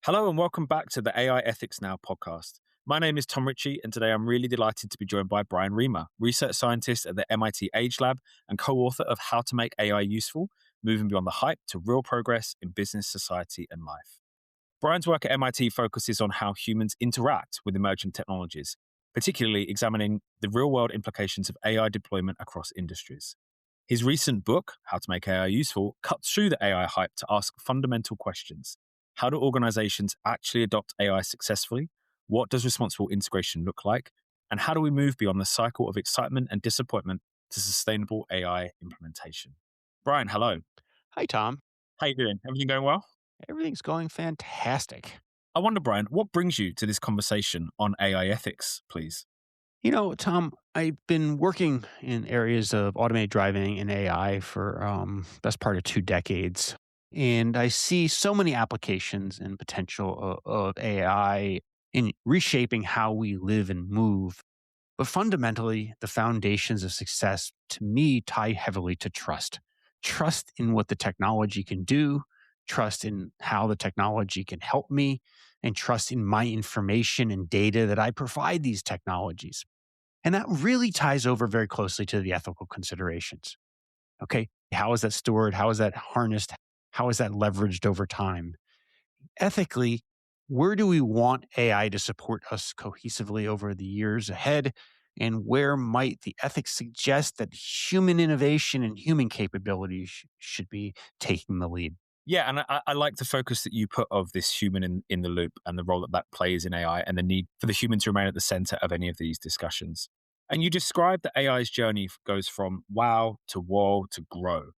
Hello and welcome back to the AI Ethics Now podcast. My name is Tom Ritchie, and today I'm really delighted to be joined by Bryan, research scientist at the MIT Age Lab and co-author of How to Make AI Useful, Moving Beyond the Hype to Real Progress in Business, Society, and Life. Bryan's work at MIT focuses on how humans interact with emerging technologies, particularly examining the real-world implications of AI deployment across industries. His recent book, How to Make AI Useful, cuts through the AI hype to ask fundamental questions. How do organizations actually adopt AI successfully? What does responsible integration look like? And how do we move beyond the cycle of excitement and disappointment to sustainable AI implementation? Bryan, hello. Hi, Tom. How you doing? Everything going well? Everything's going fantastic. I wonder, Bryan, what brings you to this conversation on AI ethics, please? Tom, I've been working in areas of automated driving and AI for best part of 2 decades, and I see so many applications and potential of AI in reshaping how we live and move. But fundamentally, the foundations of success to me tie heavily to trust. Trust in what the technology can do, trust in how the technology can help me, and trust in my information and data that I provide these technologies. And that really ties over very closely to the ethical considerations. Okay. How is that stored? How is that harnessed? How is that leveraged over time? Ethically, where do we want AI to support us cohesively over the years ahead? And where might the ethics suggest that human innovation and human capability should be taking the lead? Yeah, and I like the focus that you put of this human in the loop and the role that that plays in AI and the need for the human to remain at the center of any of these discussions. And you described that AI's journey goes from wow to whoa to grow.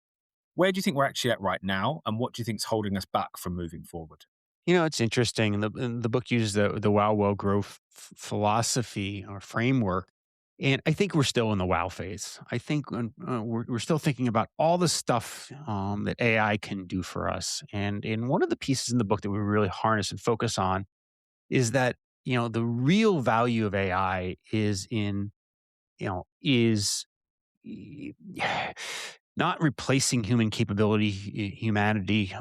Where do you think we're actually at right now? And what do you think is holding us back from moving forward? It's interesting. And the book uses the wow, well, growth philosophy or framework. And I think we're still in the wow phase. I think we're still thinking about all the stuff that AI can do for us. And one of the pieces in the book that we really harness and focus on is that, the real value of AI is in, is not replacing human capability, humanity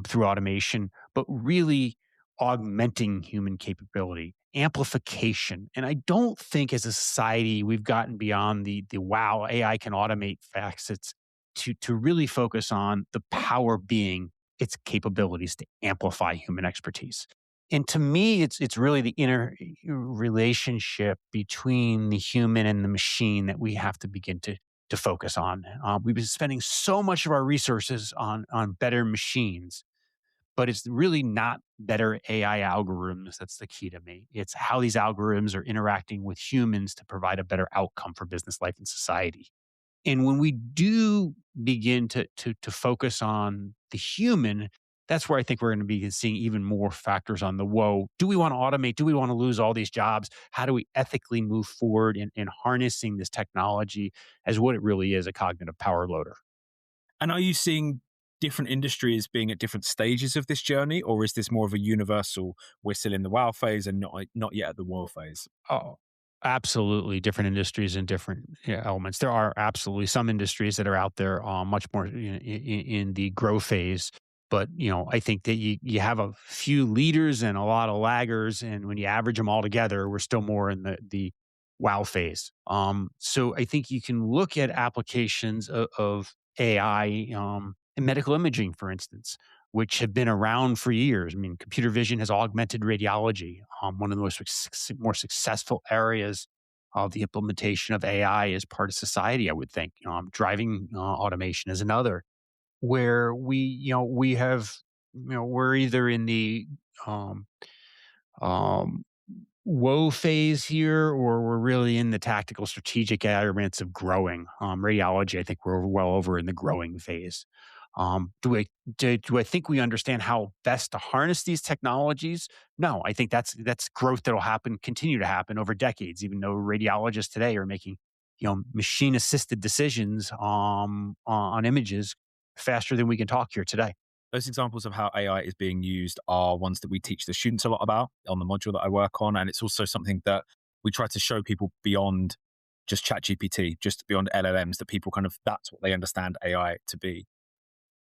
through automation, but really augmenting human capability, amplification. And I don't think as a society we've gotten beyond the wow, AI can automate facets to really focus on the power being its capabilities to amplify human expertise. And to me, it's really the inner relationship between the human and the machine that we have to begin to focus on. We've been spending so much of our resources on better machines, but it's really not better AI algorithms that's the key to me. It's how these algorithms are interacting with humans to provide a better outcome for business life and society. And when we do begin to focus on the human, that's where I think we're going to be seeing even more factors on the whoa. Do we want to automate? Do we want to lose all these jobs? How do we ethically move forward in harnessing this technology as what it really is, a cognitive power loader? And are you seeing different industries being at different stages of this journey, or is this more of a universal? We're still in the wow phase and not yet at the war phase. Oh, absolutely. Different industries and different, yeah, elements. There are absolutely some industries that are out there much more in the grow phase. But I think that you have a few leaders and a lot of laggers, and when you average them all together, we're still more in the wow phase. So I think you can look at applications of AI in medical imaging, for instance, which have been around for years. I mean, computer vision has augmented radiology. One of the more successful areas of the implementation of AI as part of society, I would think. Driving automation is another, where we have, we're either in the um, um, woe phase here, or we're really in the tactical strategic elements of growing. Radiology, I think we're well over in the growing phase. Do I think we understand how best to harness these technologies? No, I think that's growth that'll continue to happen over decades. Even though radiologists today are making machine assisted decisions on images faster than we can talk here today. Those examples of how AI is being used are ones that we teach the students a lot about on the module that I work on. And it's also something that we try to show people beyond just ChatGPT, just beyond LLMs, that people that's what they understand AI to be.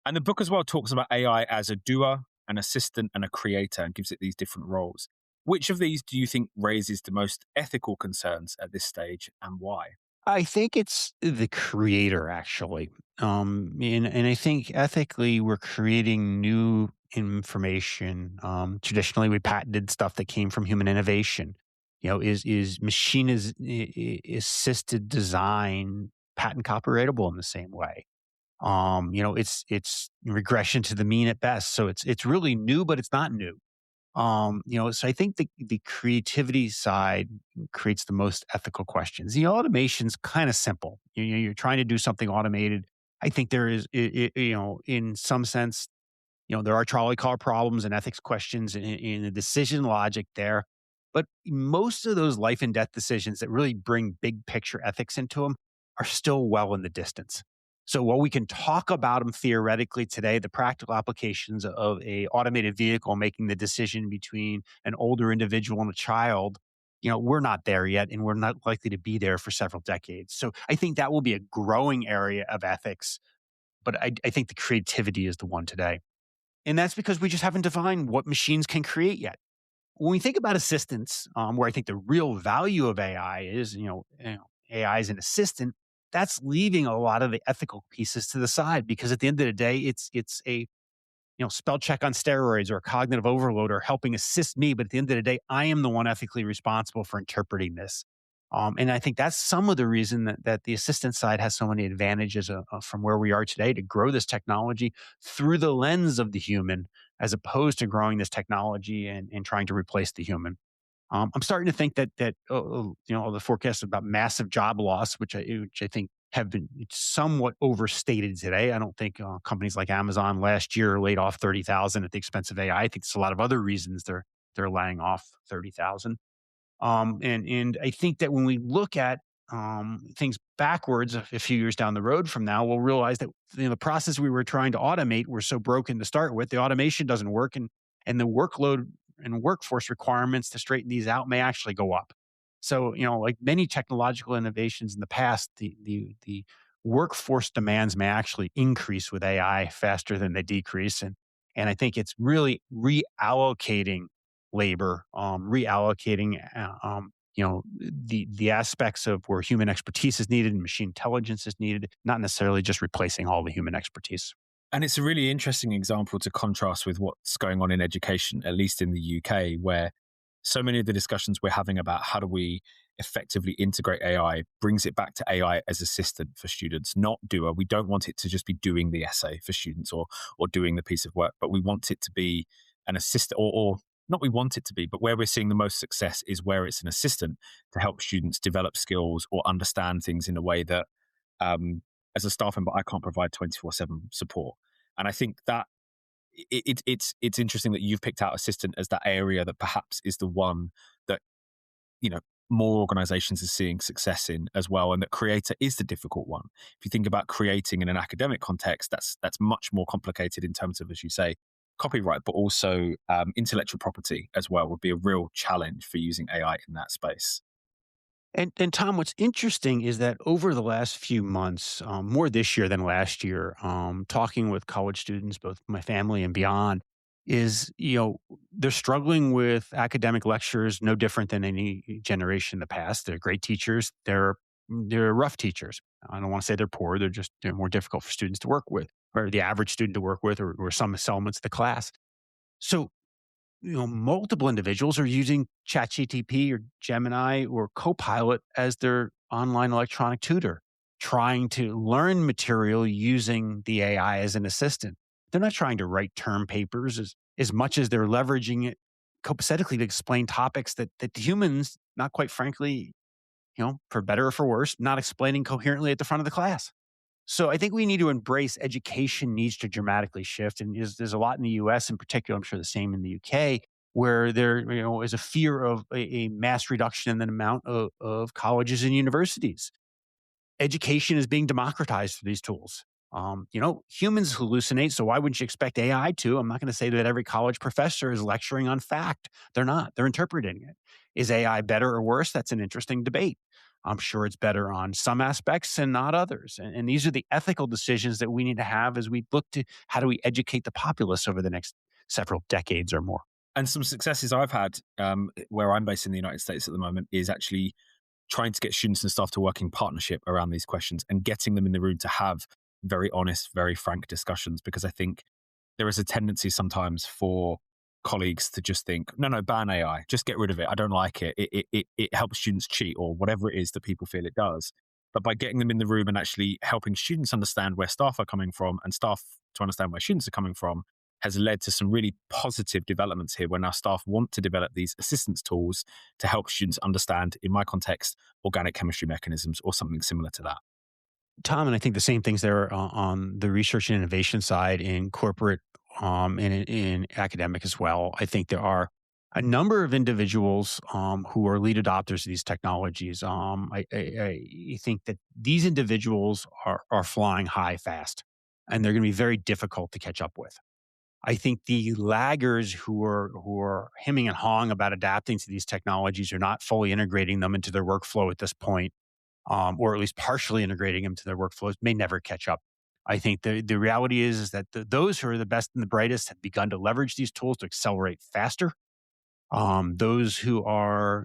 And the book as well talks about AI as a doer, an assistant, and a creator, and gives it these different roles. Which of these do you think raises the most ethical concerns at this stage, and why? I think it's the creator actually. And I think ethically we're creating new information. Traditionally we patented stuff that came from human innovation. Is machine assisted design patent copyrightable in the same way? It's regression to the mean at best. So it's really new, but it's not new. So I think the creativity side creates the most ethical questions. The automation's kind of simple. You're trying to do something automated. I think there is, in some sense, there are trolley car problems and ethics questions in the decision logic there. But most of those life and death decisions that really bring big picture ethics into them are still well in the distance. So while we can talk about them theoretically today, the practical applications of a automated vehicle making the decision between an older individual and a child, we're not there yet, and we're not likely to be there for several decades. So I think that will be a growing area of ethics, but I think the creativity is the one today. And that's because we just haven't defined what machines can create yet. When we think about assistance, where I think the real value of AI is, AI as an assistant, that's leaving a lot of the ethical pieces to the side because at the end of the day, it's a spell check on steroids or cognitive overload or helping assist me. But at the end of the day, I am the one ethically responsible for interpreting this. And I think that's some of the reason that the assistant side has so many advantages from where we are today to grow this technology through the lens of the human, as opposed to growing this technology and trying to replace the human. I'm starting to think that the forecasts about massive job loss, which I think have been somewhat overstated today. I don't think companies like Amazon last year laid off 30,000 at the expense of AI. I think there's a lot of other reasons they're laying off 30,000. And I think that when we look at things backwards a few years down the road from now, we'll realize that the process we were trying to automate were so broken to start with. The automation doesn't work, and the workload and workforce requirements to straighten these out may actually go up. So, like many technological innovations in the past, the workforce demands may actually increase with AI faster than they decrease. And I think it's really reallocating labor, reallocating, the aspects of where human expertise is needed and machine intelligence is needed, not necessarily just replacing all the human expertise. And it's a really interesting example to contrast with what's going on in education, at least in the UK, where so many of the discussions we're having about how do we effectively integrate AI brings it back to AI as assistant for students, not doer. We don't want it to just be doing the essay for students or doing the piece of work, but we want it to be an assistant or not we want it to be, but where we're seeing the most success is where it's an assistant to help students develop skills or understand things in a way that as a staff member, I can't provide 24/7 support. And I think that it's interesting that you've picked out assistant as that area that perhaps is the one that you know more organizations are seeing success in as well, and that creator is the difficult one. If you think about creating in an academic context, that's much more complicated in terms of, as you say, copyright, but also intellectual property as well would be a real challenge for using AI in that space. And Tom, what's interesting is that over the last few months, more this year than last year, talking with college students, both my family and beyond, is they're struggling with academic lectures, no different than any generation in the past. They're great teachers. They're rough teachers. I don't want to say they're poor. They're more difficult for students to work with, or the average student to work with, or some elements of the class. So multiple individuals are using ChatGPT or Gemini or Copilot as their online electronic tutor, trying to learn material using the AI as an assistant. They're not trying to write term papers as much as they're leveraging it copacetically to explain topics that humans, not quite frankly, for better or for worse, not explaining coherently at the front of the class. So I think we need to embrace education needs to dramatically shift. And there's a lot in the US in particular, I'm sure the same in the UK, where there is a fear of a mass reduction in the amount of colleges and universities. Education is being democratized through these tools. Humans hallucinate, so why wouldn't you expect AI to? I'm not going to say that every college professor is lecturing on fact. They're not. They're interpreting it. Is AI better or worse? That's an interesting debate. I'm sure it's better on some aspects and not others. And these are the ethical decisions that we need to have as we look to how do we educate the populace over the next several decades or more. And some successes I've had where I'm based in the United States at the moment is actually trying to get students and staff to work in partnership around these questions and getting them in the room to have very honest, very frank discussions. Because I think there is a tendency sometimes for colleagues to just think, no, no, ban AI, just get rid of it. I don't like it. It helps students cheat or whatever it is that people feel it does. But by getting them in the room and actually helping students understand where staff are coming from and staff to understand where students are coming from has led to some really positive developments here where now staff want to develop these assistance tools to help students understand, in my context, organic chemistry mechanisms or something similar to that. Tom, and I think the same things there on the research and innovation side in corporate and in academic as well. I think there are a number of individuals who are lead adopters of these technologies. I think that these individuals are flying high fast, and they're going to be very difficult to catch up with. I think the laggards who are hemming and hawing about adapting to these technologies are not fully integrating them into their workflow at this point, or at least partially integrating them to their workflows, may never catch up. I think the reality is that those who are the best and the brightest have begun to leverage these tools to accelerate faster. Those who are,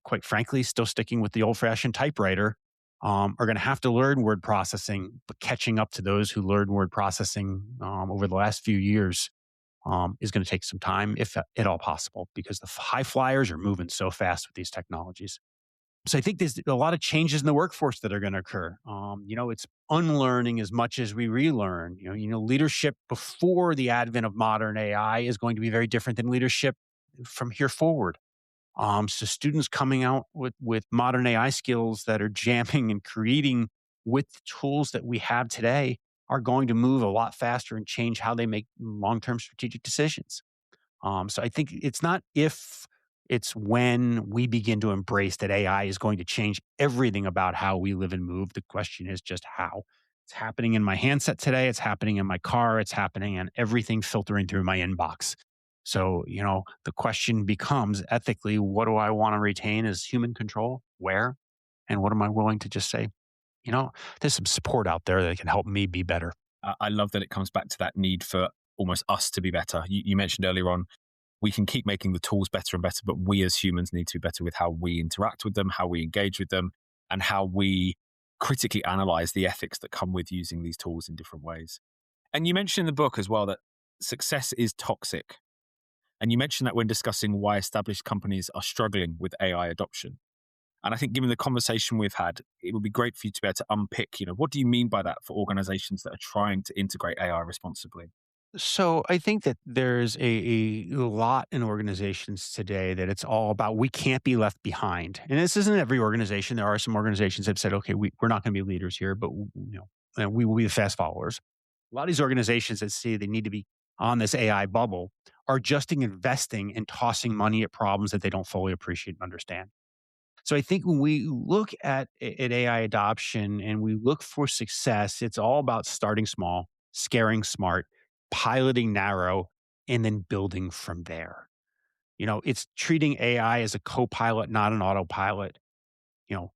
quite frankly, still sticking with the old-fashioned typewriter, are going to have to learn word processing. But catching up to those who learned word processing over the last few years is going to take some time, if at all possible, because the high flyers are moving so fast with these technologies. So I think there's a lot of changes in the workforce that are going to occur. It's unlearning as much as we relearn. Leadership before the advent of modern AI is going to be very different than leadership from here forward. So students coming out with modern AI skills that are jamming and creating with the tools that we have today are going to move a lot faster and change how they make long-term strategic decisions. So I think it's not if, it's when we begin to embrace that AI is going to change everything about how we live and move. The question is just how. It's happening in my handset today. It's happening in my car. It's happening in everything filtering through my inbox. So, the question becomes ethically, what do I want to retain as human control? Where? And what am I willing to just say, you know, there's some support out there that can help me be better. I love that it comes back to that need for almost us to be better. You mentioned earlier on, we can keep making the tools better and better, but we as humans need to be better with how we interact with them, how we engage with them, and how we critically analyze the ethics that come with using these tools in different ways. And you mentioned in the book as well that success is toxic. And you mentioned that when discussing why established companies are struggling with AI adoption. And I think given the conversation we've had, it would be great for you to be able to unpick, what do you mean by that for organizations that are trying to integrate AI responsibly? So I think that there's a lot in organizations today that it's all about we can't be left behind. And this isn't every organization. There are some organizations that have said, okay, we're not going to be leaders here, but we will be the fast followers. A lot of these organizations that say they need to be on this AI bubble are just investing and tossing money at problems that they don't fully appreciate and understand. So I think when we look at AI adoption and we look for success, it's all about starting small, scaring smart, piloting narrow, and then building from there. It's treating AI as a co-pilot, not an autopilot. You know,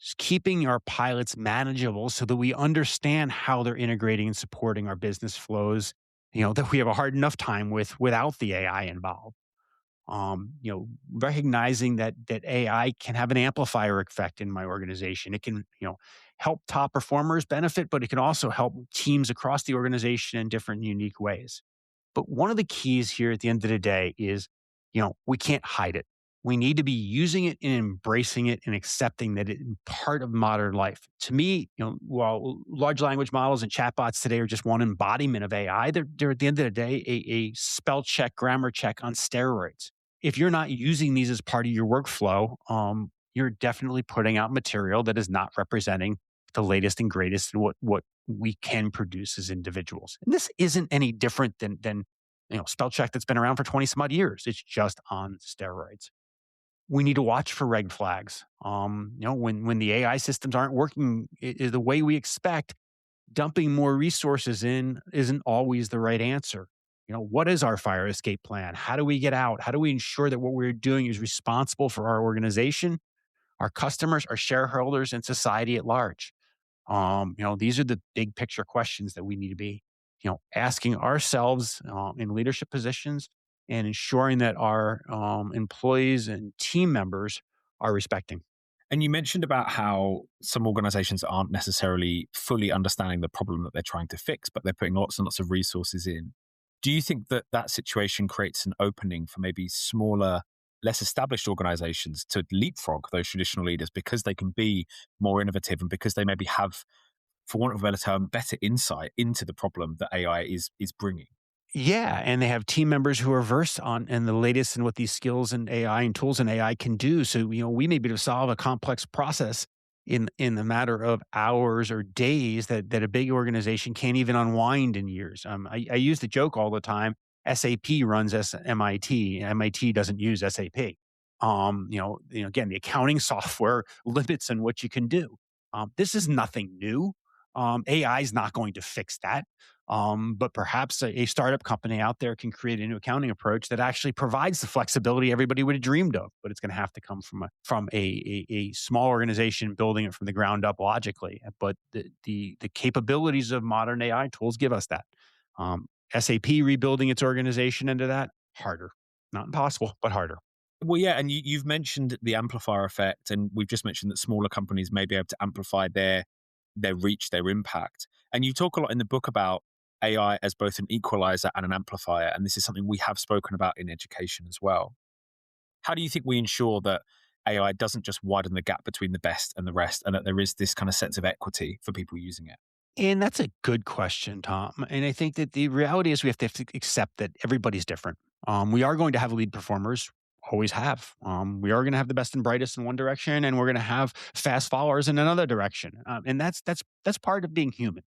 just keeping our pilots manageable so that we understand how they're integrating and supporting our business flows, that we have a hard enough time without the AI involved. Recognizing that AI can have an amplifier effect in my organization. It can, help top performers benefit, but it can also help teams across the organization in different unique ways. But one of the keys here at the end of the day is, we can't hide it. We need to be using it and embracing it and accepting that it's part of modern life. To me, while large language models and chatbots today are just one embodiment of AI, they're at the end of the day a spell check, grammar check on steroids. If you're not using these as part of your workflow, you're definitely putting out material that is not representing the latest and greatest in what we can produce as individuals. And this isn't any different than spell check that's been around for 20 some odd years. It's just on steroids. We need to watch for red flags. When the AI systems aren't working the way we expect, dumping more resources in isn't always the right answer. What is our fire escape plan? How do we get out? How do we ensure that what we're doing is responsible for our organization, our customers, our shareholders, and society at large? These are the big picture questions that we need to be asking ourselves in leadership positions and ensuring that our employees and team members are respecting. And you mentioned about how some organizations aren't necessarily fully understanding the problem that they're trying to fix, but they're putting lots and lots of resources in. Do you think that that situation creates an opening for maybe smaller, less established organizations to leapfrog those traditional leaders because they can be more innovative and because they maybe have, for want of a better term, better insight into the problem that AI is bringing? Yeah, and they have team members who are versed on and the latest in what these skills and AI and tools and AI can do. So, we may be able to solve a complex process in the matter of hours or days that a big organization can't even unwind in years. I use the joke all the time. SAP runs MIT. MIT doesn't use SAP. Again, the accounting software limits on what you can do. This is nothing new. AI is not going to fix that. But perhaps a startup company out there can create a new accounting approach that actually provides the flexibility everybody would have dreamed of. But it's going to have to come from a small organization building it from the ground up logically. But the capabilities of modern AI tools give us that. SAP rebuilding its organization into that harder, not impossible, but harder. Well, yeah, and you've mentioned the amplifier effect, and we've just mentioned that smaller companies may be able to amplify their reach, their impact. And you talk a lot in the book about AI as both an equalizer and an amplifier, and this is something we have spoken about in education as well. How do you think we ensure that AI doesn't just widen the gap between the best and the rest, and that there is this kind of sense of equity for people using it? And that's a good question, Tom. And I think that the reality is we have to accept that everybody's different. We are going to have lead performers, always have. We are going to have the best and brightest in one direction, and we're going to have fast followers in another direction. And that's part of being human.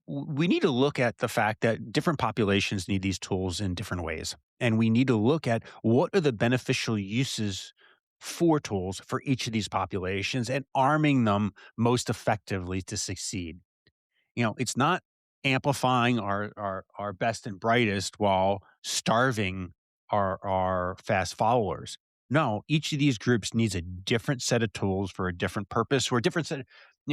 We need to look at the fact that different populations need these tools in different ways, and we need to look at what are the beneficial uses for tools for each of these populations and arming them most effectively to succeed. It's not amplifying our best and brightest while starving our fast followers. No, each of these groups needs a different set of tools for a different purpose or a different set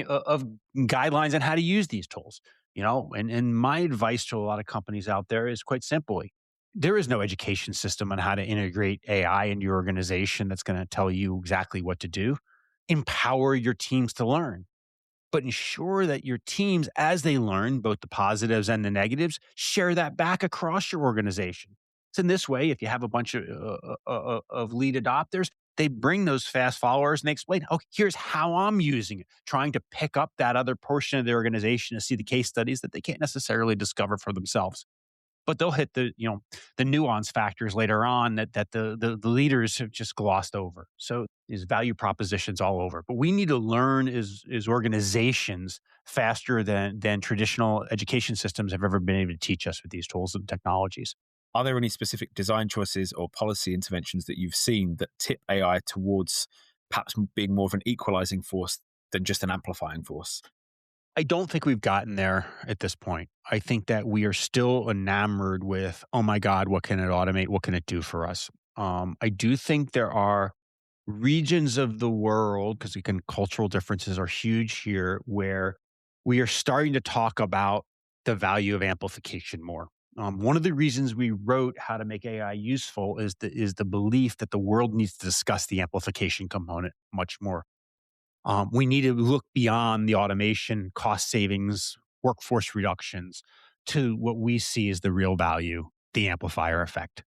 of guidelines on how to use these tools. And my advice to a lot of companies out there is quite simply there is no education system on how to integrate AI into your organization that's going to tell you exactly what to do. Empower your teams to learn, but ensure that your teams, as they learn both the positives and the negatives, share that back across your organization. So in this way, if you have a bunch of lead adopters, they bring those fast followers and they explain, oh, here's how I'm using it, trying to pick up that other portion of the organization to see the case studies that they can't necessarily discover for themselves. But they'll hit the nuance factors later on that the leaders have just glossed over. So there's value propositions all over. But we need to learn as organizations faster than traditional education systems have ever been able to teach us with these tools and technologies. Are there any specific design choices or policy interventions that you've seen that tip AI towards perhaps being more of an equalizing force than just an amplifying force? I don't think we've gotten there at this point. I think that we are still enamored with, oh my God, what can it automate? What can it do for us? I do think there are regions of the world, because again, cultural differences are huge here, where we are starting to talk about the value of amplification more. One of the reasons we wrote How to Make AI Useful is the belief that the world needs to discuss the amplification component much more. We need to look beyond the automation, cost savings, workforce reductions to what we see as the real value, the amplifier effect.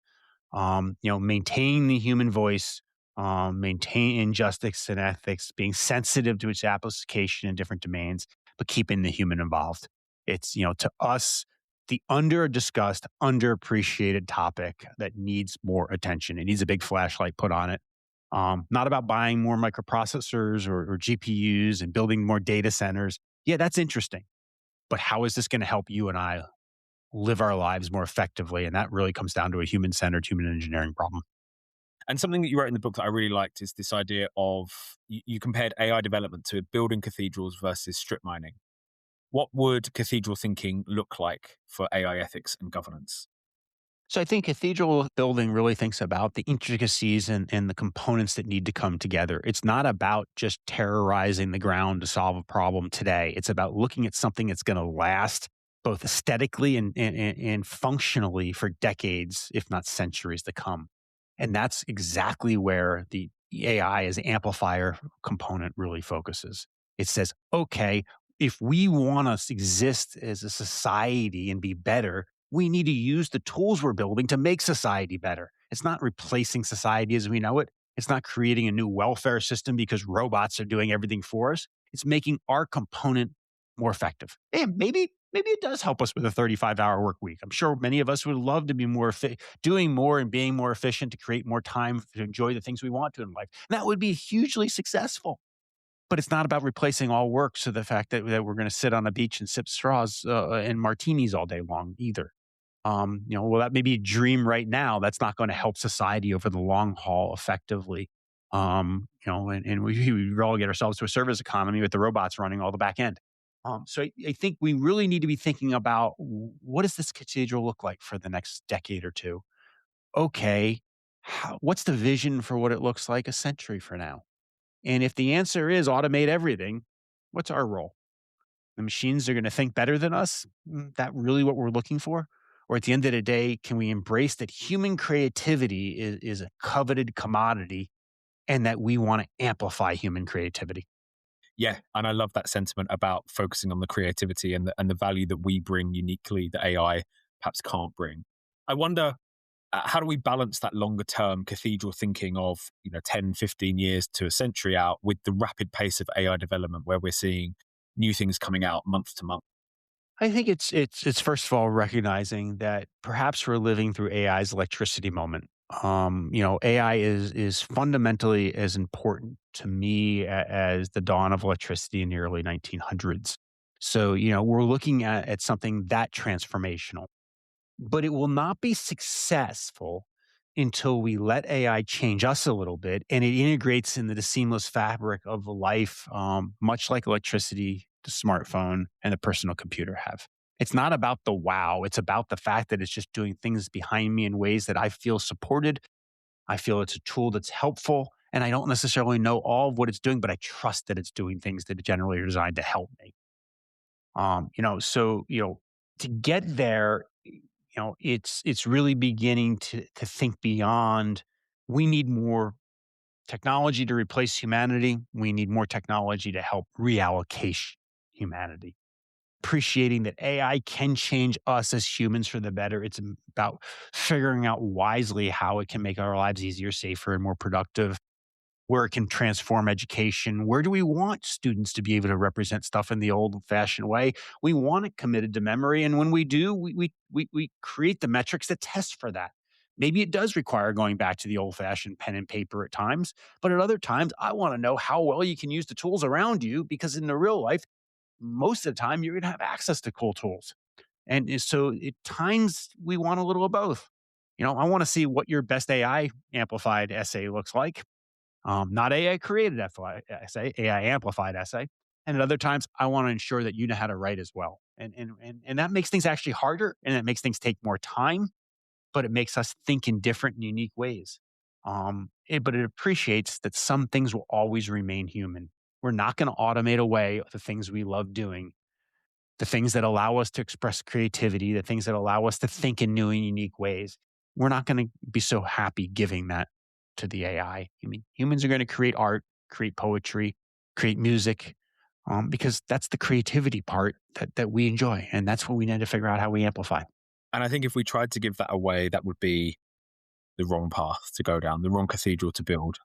Maintain the human voice, maintain injustice and ethics, being sensitive to its application in different domains, but keeping the human involved. It's, to us, the under discussed, underappreciated topic that needs more attention. It needs a big flashlight put on it. Not about buying more microprocessors or GPUs and building more data centers. Yeah, that's interesting. But how is this going to help you and I live our lives more effectively? And that really comes down to a human centered human engineering problem. And something that you wrote in the book that I really liked is this idea of you compared AI development to building cathedrals versus strip mining. What would cathedral thinking look like for AI ethics and governance? So I think cathedral building really thinks about the intricacies and the components that need to come together. It's not about just terrorizing the ground to solve a problem today. It's about looking at something that's going to last both aesthetically and functionally for decades, if not centuries to come. And that's exactly where the AI as amplifier component really focuses. It says, okay, if we want to exist as a society and be better, we need to use the tools we're building to make society better. It's not replacing society as we know it. It's not creating a new welfare system because robots are doing everything for us. It's making our component more effective. And maybe it does help us with a 35-hour work week. I'm sure many of us would love to be doing more and being more efficient to create more time to enjoy the things we want to in life. And that would be hugely successful. But it's not about replacing all work. So the fact that we're going to sit on a beach and sip straws and martinis all day long either. Well, that may be a dream right now. That's not going to help society over the long haul effectively. And we all get ourselves to a service economy with the robots running all the back end. So I think we really need to be thinking about what does this cathedral look like for the next decade or two? Okay, what's the vision for what it looks like a century from now? And if the answer is automate everything, what's our role? The machines are going to think better than us? That really what we're looking for? Or at the end of the day, can we embrace that human creativity is a coveted commodity and that we want to amplify human creativity? Yeah, and I love that sentiment about focusing on the creativity and the value that we bring uniquely that AI perhaps can't bring. I wonder, how do we balance that longer term cathedral thinking of 10, 15 years to a century out with the rapid pace of AI development where we're seeing new things coming out month to month? I think it's first of all recognizing that perhaps we're living through AI's electricity moment. AI is fundamentally as important to me as the dawn of electricity in the early 1900s. So we're looking at something that transformational, but it will not be successful until we let AI change us a little bit and it integrates into the seamless fabric of life, much like electricity, the smartphone, and the personal computer have. It's not about the wow. It's about the fact that it's just doing things behind me in ways that I feel supported. I feel it's a tool that's helpful. And I don't necessarily know all of what it's doing, but I trust that it's doing things that generally are designed to help me. To get there, it's really beginning to think beyond. We need more technology to replace humanity. We need more technology to help reallocate humanity. Appreciating that AI can change us as humans for the better. It's about figuring out wisely how it can make our lives easier, safer, and more productive, where it can transform education. Where do we want students to be able to represent stuff in the old fashioned way? We want it committed to memory. And when we do, we create the metrics that test for that. Maybe it does require going back to the old fashioned pen and paper at times, but at other times, I want to know how well you can use the tools around you because in the real life, most of the time, you're going to have access to cool tools. And so at times, we want a little of both. I want to see what your best AI amplified essay looks like, not AI created essay, AI amplified essay. And at other times, I want to ensure that you know how to write as well. And that makes things actually harder and it makes things take more time, but it makes us think in different and unique ways. But it appreciates that some things will always remain human. We're not going to automate away the things we love doing, the things that allow us to express creativity, the things that allow us to think in new and unique ways. We're not going to be so happy giving that to the AI. I mean, humans are going to create art, create poetry, create music, because that's the creativity part that we enjoy. And that's what we need to figure out how we amplify. And I think if we tried to give that away, that would be the wrong path to go down, the wrong cathedral to build.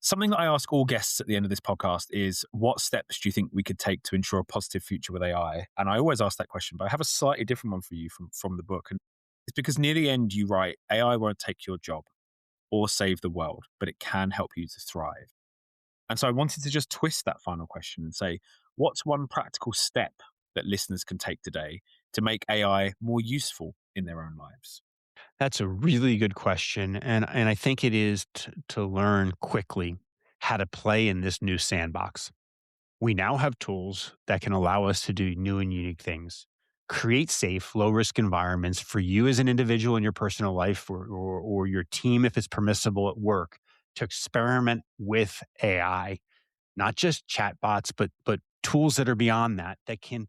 Something that I ask all guests at the end of this podcast is, what steps do you think we could take to ensure a positive future with AI? And I always ask that question, but I have a slightly different one for you from the book. And it's because near the end, you write, AI won't take your job or save the world, but it can help you to thrive. And so I wanted to just twist that final question and say, what's one practical step that listeners can take today to make AI more useful in their own lives? That's a really good question, and I think it is to learn quickly how to play in this new sandbox. We now have tools that can allow us to do new and unique things, create safe, low risk environments for you as an individual in your personal life or your team, if it's permissible at work, to experiment with AI, not just chatbots, but tools that are beyond that, that can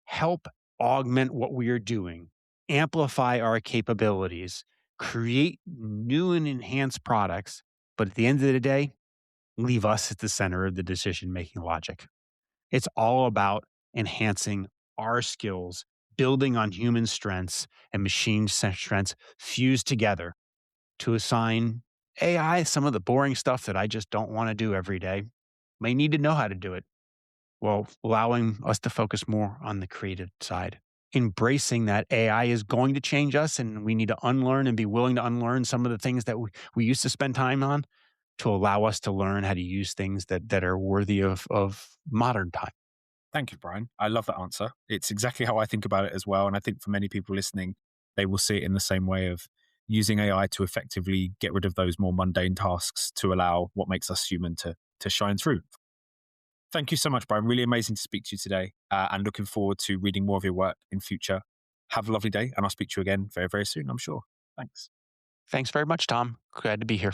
help augment what we are doing, amplify our capabilities, create new and enhanced products. But at the end of the day, leave us at the center of the decision making logic. It's all about enhancing our skills, building on human strengths and machine strengths fused together to assign AI some of the boring stuff that I just don't want to do every day. May need to know how to do it, while allowing us to focus more on the creative side. Embracing that AI is going to change us, and we need to unlearn and be willing to unlearn some of the things that we used to spend time on to allow us to learn how to use things that are worthy of modern time. Thank you, Brian. I love that answer. It's exactly how I think about it as well. And I think for many people listening, they will see it in the same way of using AI to effectively get rid of those more mundane tasks to allow what makes us human to shine through. Thank you so much, Brian. Really amazing to speak to you today, and looking forward to reading more of your work in future. Have a lovely day, and I'll speak to you again very, very soon, I'm sure. Thanks. Thanks very much, Tom. Glad to be here.